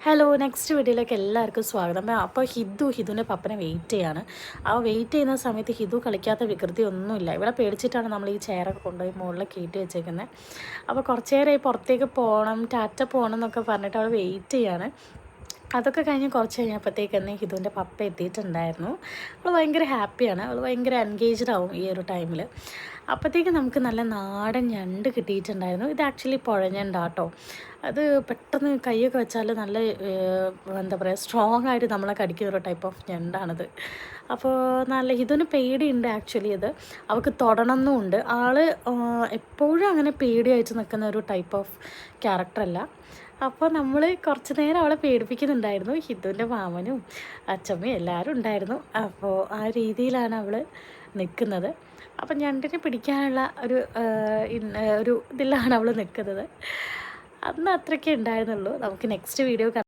Hello, next വീഡിയോയിലേക്ക് എല്ലാവർക്കും സ്വാഗതം. അപ്പോൾ ഹിതുവിൻ്റെ പപ്പനെ വെയിറ്റ് ചെയ്യാണ്. ആ വെയിറ്റ് ചെയ്യുന്ന സമയത്ത് ഹിതു കളിക്കാത്ത വികൃതി ഒന്നുമില്ല. ഇവിടെ പേടിച്ചിട്ടാണ് നമ്മൾ ഈ ചെയറൊക്കെ കൊണ്ടുപോയി മുകളിൽ കയറ്റി വെച്ചേക്കുന്നത്. അപ്പോൾ കുറച്ച് നേരമായി പുറത്തേക്ക് പോകണം, ടാറ്റ പോകണം എന്നൊക്കെ പറഞ്ഞിട്ട് അവൾ വെയിറ്റ് ചെയ്യാണ്. അതൊക്കെ കഴിഞ്ഞ് കുറച്ച് കഴിഞ്ഞപ്പോഴത്തേക്ക് തന്നെ ഹിതുവിൻ്റെ പപ്പ എത്തിയിട്ടുണ്ടായിരുന്നു. അവൾ ഭയങ്കര ഹാപ്പിയാണ്, അവൾ ഭയങ്കര എൻഗേജ്ഡ് ആവും ഈ ഒരു ടൈമിൽ. അപ്പോഴത്തേക്ക് നമുക്ക് നല്ല നാടൻ ഞണ്ട് കിട്ടിയിട്ടുണ്ടായിരുന്നു. ഇത് ആക്ച്വലി പുഴഞ്ഞണ്ടാട്ടോ. അത് പെട്ടെന്ന് കൈയൊക്കെ വെച്ചാൽ നല്ല എന്താ പറയുക, സ്ട്രോങ് ആയിട്ട് നമ്മളെ കടിക്കുന്ന ഒരു ടൈപ്പ് ഓഫ് ഞണ്ടാണിത്. അപ്പോൾ നല്ല ഹിതുവിന് പേടിയുണ്ട് ആക്ച്വലി. ഇത് അവൾക്ക് തൊടണമെന്നുമുണ്ട്. ആൾ എപ്പോഴും അങ്ങനെ പേടിയായിട്ട് നിൽക്കുന്ന ഒരു ടൈപ്പ് ഓഫ് ക്യാരക്ടറല്ല. അപ്പോൾ നമ്മൾ കുറച്ച് നേരം അവളെ പേടിപ്പിക്കുന്നുണ്ടായിരുന്നു. ഹിതുവിൻ്റെ മാമനും അച്ചമ്മയും എല്ലാവരും ഉണ്ടായിരുന്നു. അപ്പോൾ ആ രീതിയിലാണ് അവൾ നിൽക്കുന്നത്. അപ്പം ഞണ്ടിനെ പിടിക്കാനുള്ള ഒരു ഇതിലാണ് അവൾ നിൽക്കുന്നത്. അന്ന് അത്രയ്ക്കേ ഉണ്ടായിരുന്നുള്ളൂ. നമുക്ക് നെക്സ്റ്റ് വീഡിയോ